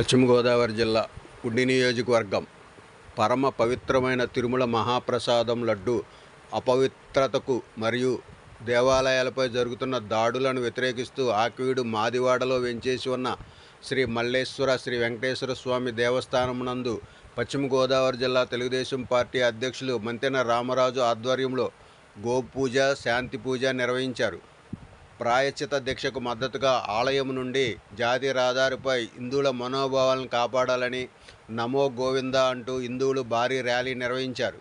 పశ్చిమ గోదావరి జిల్లా ఉండి నియోజకవర్గం పరమ పవిత్రమైన తిరుమల మహాప్రసాదం లడ్డు అపవిత్రతకు మరియు దేవాలయాలపై జరుగుతున్న దాడులను వ్యతిరేకిస్తూ ఆక్వీడు మాదివాడలో వెంచేసి ఉన్న శ్రీ మల్లేశ్వర శ్రీ వెంకటేశ్వర స్వామి దేవస్థానం నందు పశ్చిమ గోదావరి జిల్లా తెలుగుదేశం పార్టీ అధ్యక్షులు మంతెన రామరాజు ఆధ్వర్యంలో గోపూజ శాంతి పూజ నిర్వహించారు. ప్రాయశ్చిత దీక్షకు మద్దతుగా ఆలయం నుండి జాతీయ రహదారిపై హిందువుల మనోభావాలను కాపాడాలని నమో గోవింద అంటూ హిందువులు భారీ ర్యాలీ నిర్వహించారు.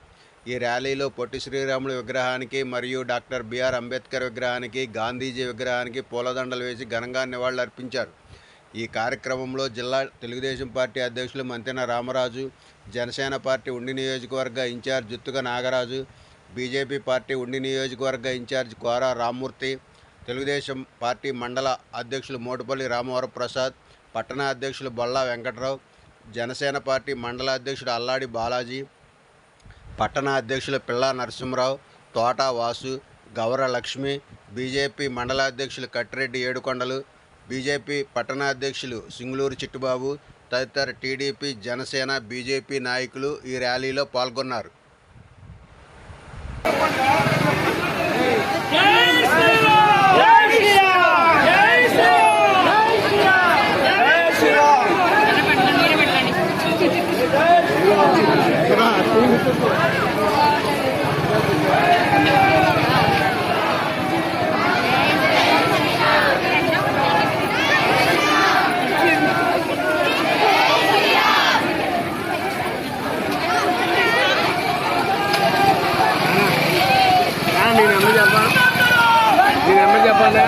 ఈ ర్యాలీలో పొట్టి శ్రీరాములు విగ్రహానికి మరియు డాక్టర్ బిఆర్ అంబేద్కర్ విగ్రహానికి, గాంధీజీ విగ్రహానికి పూలదండలు వేసి ఘనంగా నివాళులర్పించారు. ఈ కార్యక్రమంలో జిల్లా తెలుగుదేశం పార్టీ అధ్యక్షులు మంతెన రామరాజు, జనసేన పార్టీ ఉండి నియోజకవర్గ in-charge Juttuka Nagaraju, BJP party Undi నియోజకవర్గ ఇన్ఛార్జ్ కోరా రామ్మూర్తి, తెలుగుదేశం పార్టీ మండల అధ్యక్షులు మోటుపల్లి రామవరప్రసాద్, పట్టణ అధ్యక్షులు బొల్లా వెంకట్రావు, జనసేన పార్టీ మండల అధ్యక్షుడు అల్లాడి బాలాజీ, పట్టణ అధ్యక్షులు పిల్లా నరసింహరావు, తోట వాసు, గౌర లక్ష్మి, బీజేపీ మండల అధ్యక్షులు కట్టిరెడ్డి ఏడుకొండలు, బీజేపీ పట్టణ అధ్యక్షులు సింగులూరు చిట్టుబాబు తదితర టీడీపీ, జనసేన, బీజేపీ నాయకులు ఈ ర్యాలీలో పాల్గొన్నారు. నేను ఎమ్మెల్యే చెప్పాలి.